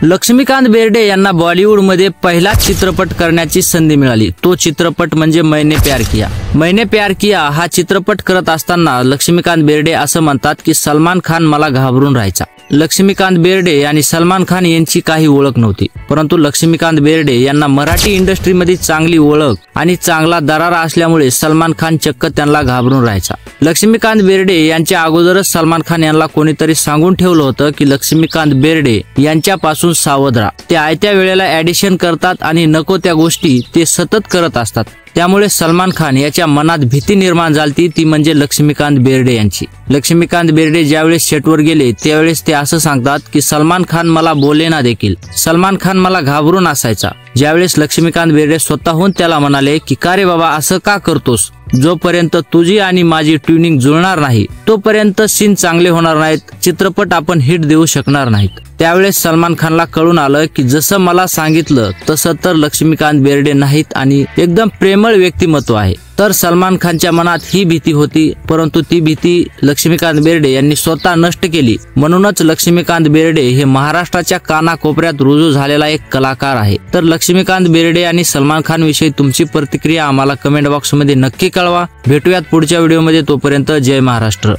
लक्ष्मीकांत बेर्डे यांना बॉलिवूडमध्ये पहिला चित्रपट करण्याची संधी मिळाली। तो चित्रपट म्हणजे मैंने प्यार किया। मैंने प्यार किया हा चित्रपट करत असताना लक्ष्मीकांत बेर्डे असं म्हणतात की सलमान खान मला घाबरून राहायचा। लक्ष्मीकांत बेर्डे आणि सलमान खान यांची काही ओळख नव्हती, परंतु लक्ष्मीकांत बेर्डे यांना मराठी इंडस्ट्रीमध्ये चांगली ओळख आणि चांगला दरारा असल्यामुळे सलमान खान चक्क त्यांना घाबरून राहायचा। लक्ष्मीकांत बेर्डे यांच्या अगोदरच सलमान खान यांना कोणीतरी सांगून ठेवलं होतं की लक्ष्मीकांत बेर्डे यांच्यापासून सावध राहा। ते आयत्या वेळेला ॲडिशन करतात आणि नको त्या गोष्टी ते सतत करत असतात। त्यामुळे सलमान खान याच्या मनात भीती निर्माण झाली, ती म्हणजे लक्ष्मीकांत बेर्डे यांची। लक्ष्मीकांत बेर्डे ज्यावेळेस सेटवर गेले त्यावेळेस ते असं सांगतात की सलमान खान मला बोलेना देखील, सलमान खान मला घाबरून असायचा। ज्यावेळेस लक्ष्मीकांत बेर्डे स्वतःहून त्याला म्हणाले की का रे बाबा असं का करतोस, जोपर्यंत तुझी आणि माझी ट्युनिंग जुळणार नाही तोपर्यंत सीन चांगले होणार नाहीत, चित्रपट आपण हिट देऊ शकणार नाहीत। त्यावेळेस सलमान खानला कळून आलं की जसं मला सांगितलं तसं तर लक्ष्मीकांत बेर्डे नाहीत आणि एकदम प्रेमळ व्यक्तिमत्व आहे। तर सलमान खानच्या मनात ही भीती होती, परंतु ती भीती लक्ष्मीकांत बेर्डे यांनी स्वतः नष्ट केली। म्हणूनच लक्ष्मीकांत बेर्डे हे महाराष्ट्राच्या कानाकोपऱ्यात रुजू झालेला एक कलाकार आहे। तर लक्ष्मीकांत बेर्डे आणि सलमान खान विषयी तुमची प्रतिक्रिया आम्हाला कमेंट बॉक्समध्ये नक्की कळवा। भेटूयात पुढच्या व्हिडिओमध्ये, तोपर्यंत जय महाराष्ट्र।